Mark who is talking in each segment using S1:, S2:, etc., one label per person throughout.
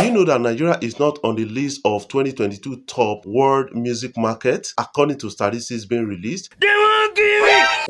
S1: you know that Nigeria is not on the list of 2022 top world music markets according to statistics being released?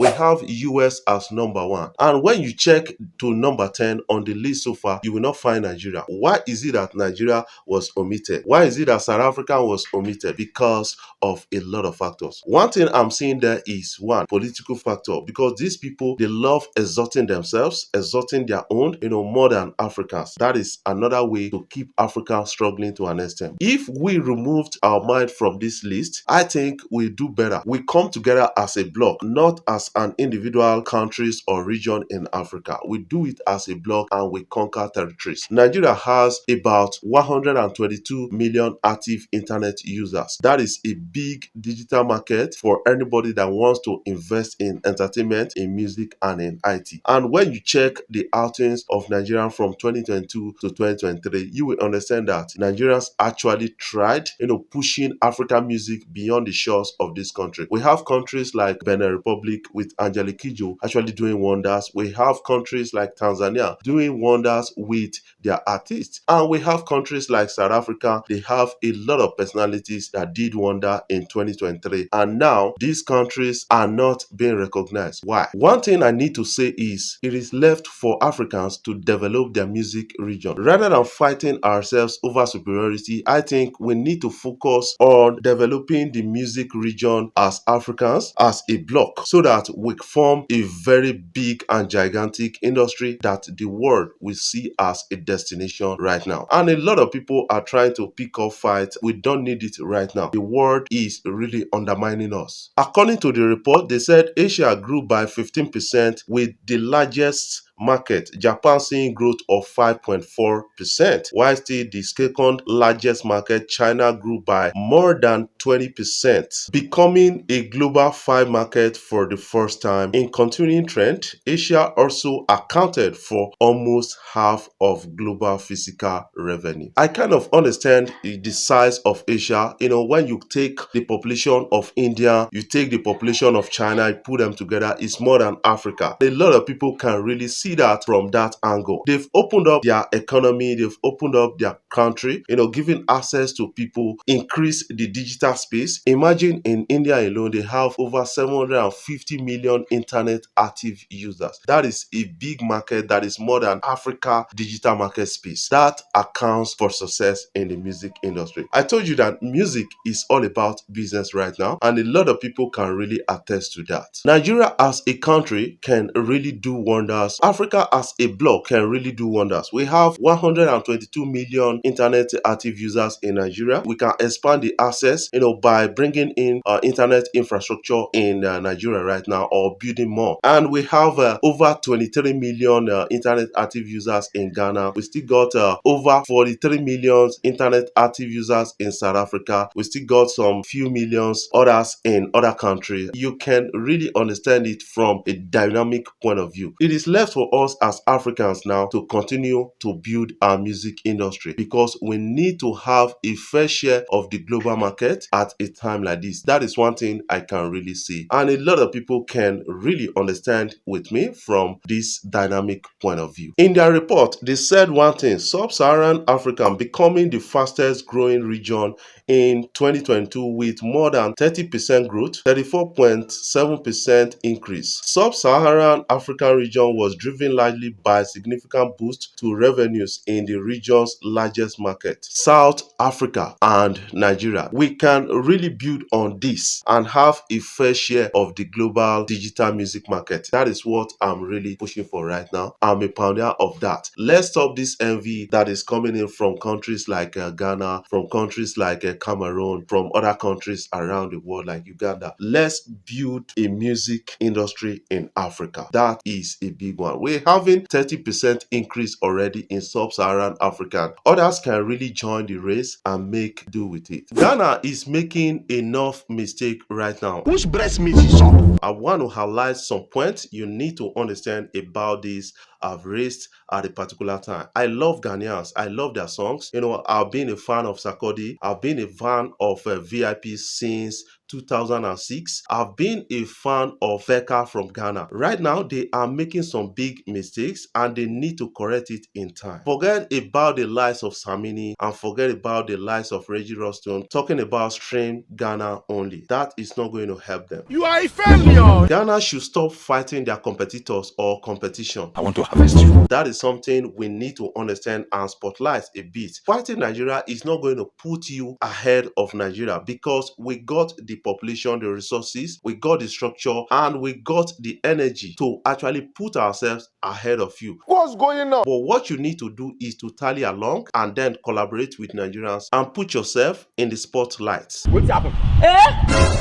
S1: We have US as number 1, and when you check to number 10 on the list so far, you will not find Nigeria. Why is it that Nigeria was omitted? Why is it that South Africa was omitted? Because of a lot of factors. One thing I'm seeing there is one political factor, because these people, they love exalting themselves, exalting their own, more than Africans. That is another way to keep Africa struggling to an extent. If we removed our mind from this list, I think we do better. We come together as a bloc, not as an individual countries or region in Africa. We do it as a bloc and we conquer territories. Nigeria has about 122 million active internet users. That is a big digital market for anybody that wants to invest in entertainment, in music, and in IT. And when you check the outings of Nigeria from 2022 to 2023, you will understand that Nigerians actually tried, pushing African music beyond the shores of this country. We have countries like Benin Republic with Angelique Kidjo actually doing wonders. We have countries like Tanzania doing wonders with their artists. And we have countries like South Africa. They have a lot of personalities that did wonder in 2023. And now these countries are not being recognized. Why? One thing I need to say is it is left for Africans to develop their music region. Rather than fighting ourselves over superiority, I think we need to focus on developing the music region as Africans, as a bloc, so that we form a very big and gigantic industry that the world will see as a destination right now. And a lot of people are trying to pick up fights. We don't need it right now. The world is really undermining us. According to the report, they said Asia grew by 15%, with the largest market, Japan, seeing growth of 5.4%, while still the second largest market, China, grew by more than 20%, becoming a global 5 market for the first time. In continuing trend, Asia also accounted for almost half of global physical revenue. I kind of understand the size of Asia. When you take the population of India, you take the population of China, you put them together, it's more than Africa. A lot of people can really see that from that angle. They've opened up their economy, they've opened up their country, giving access to people, increase the digital space. Imagine in India alone, they have over 750 million internet active users. That is a big market. That is more than Africa digital market space. That accounts for success in the music industry. I told you that music is all about business right now, and a lot of people can really attest to that. Nigeria as a country can really do wonders. Africa as a bloc can really do wonders. We have 122 million internet active users in Nigeria. We can expand the access, by bringing in internet infrastructure in Nigeria right now, or building more. And we have over 23 million internet active users in Ghana. We still got over 43 million internet active users in South Africa. We still got some few millions others in other countries. You can really understand it from a dynamic point of view. It is left for us as Africans now to continue to build our music industry, because we need to have a fair share of the global market at a time like this. That is one thing I can really see, and a lot of people can really understand with me from this dynamic point of view. In their report, they said one thing: Sub-Saharan Africa becoming the fastest growing region in 2022, with more than 30% growth, 34.7% increase. Sub-Saharan African region was driven largely by a significant boost to revenues in the region's largest market, South Africa and Nigeria. We can really build on this and have a fair share of the global digital music market. That is what I'm really pushing for right now. I'm a pioneer of that. Let's stop this envy that is coming in from countries like Ghana, from countries like Cameroon, from other countries around the world like Uganda. Let's build a music industry in Africa. That is a big one. We're having 30% increase already in Sub-Saharan Africa. Others can really join the race and make do with it. Ghana is making enough mistake right now.
S2: Which breast meat is up?
S1: I want to highlight some points you need to understand about this I've raised at a particular time. I love Ghanaians. I love their songs. I've been a fan of Sarkodie. I've been a fan of VIP since 2006. I've been a fan of Becca from Ghana. Right now, they are making some big mistakes and they need to correct it in time. Forget about the likes of Samini and forget about the likes of Reggie Roston talking about stream Ghana only. That is not going to help them.
S2: You are a failure.
S1: Ghana should stop fighting their competitors or competition.
S2: I want to harvest you.
S1: That is something we need to understand and spotlight a bit. Fighting Nigeria is not going to put you ahead of Nigeria because we got the population, the resources, we got the structure, and we got the energy to actually put ourselves ahead of you.
S2: What's going on?
S1: But what you need to do is to tally along and then collaborate with Nigerians and put yourself in the spotlight.
S2: What's happened?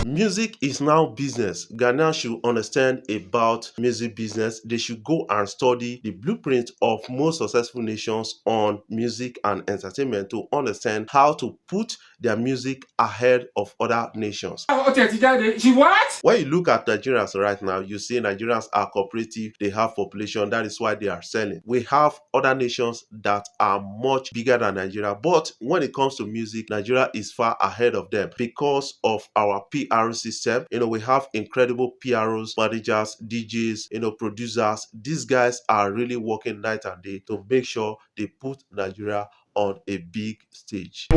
S1: Music is now business. Ghanaians should understand about music business. They should go and study the blueprint of most successful nations on music and entertainment to understand how to put their music ahead of other nations.
S2: What?
S1: When you look at Nigerians right now, you see Nigerians are cooperative, they have population, that is why they are selling. We have other nations that are much bigger than Nigeria, but when it comes to music, Nigeria is far ahead of them because of our PR system. We have incredible PROs, managers, DJs, producers. These guys are really working night and day to make sure they put Nigeria on a big stage.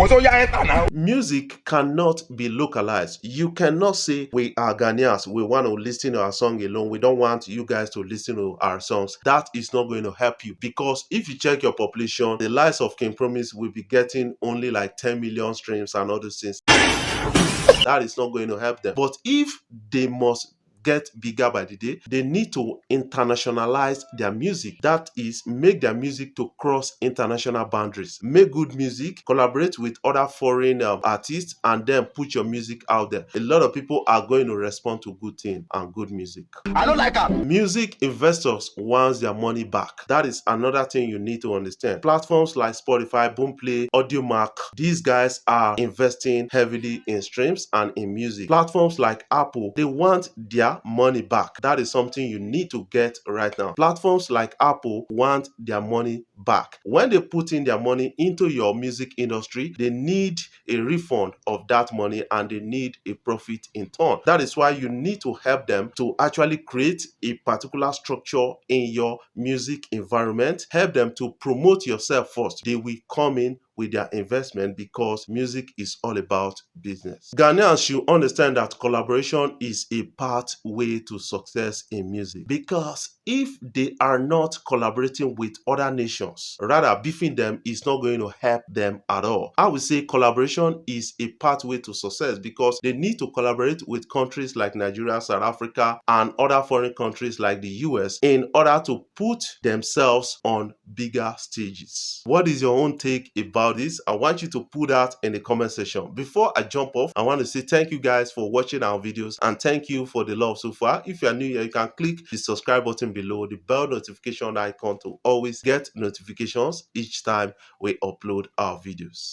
S1: Music cannot be localized. You cannot say we are Ghanaians, we want to listen to our song alone, we don't want you guys to listen to our songs. That is not going to help you because if you check your population, the likes of King Promise will be getting only like 10 million streams and all those things. That is not going to help them. But if they must get bigger by the day, they need to internationalize their music. That is, make their music to cross international boundaries. Make good music, collaborate with other foreign artists, and then put your music out there. A lot of people are going to respond to good things and good music.
S2: I don't like that.
S1: Music investors want their money back. That is another thing you need to understand. Platforms like Spotify, Boomplay, Audiomack, these guys are investing heavily in streams and in music. Platforms like Apple, they want their money back. That is something you need to get right now. Platforms like Apple want their money back. When they put in their money into your music industry, they need a refund of that money and they need a profit in turn. That is why you need to help them to actually create a particular structure in your music environment. Help them to promote yourself first. They will come in with their investment because music is all about business. Ghanaians should understand that collaboration is a pathway to success in music because if they are not collaborating with other nations, rather beefing them is not going to help them at all. I would say collaboration is a pathway to success because they need to collaborate with countries like Nigeria, South Africa, and other foreign countries like the US in order to put themselves on bigger stages. What is your own take about this? I want you to put that in the comment section. Before I jump off, I want to say thank you guys for watching our videos and thank you for the love so far. If you are new here, you can click the subscribe button below, the bell notification icon to always get notifications each time we upload our videos.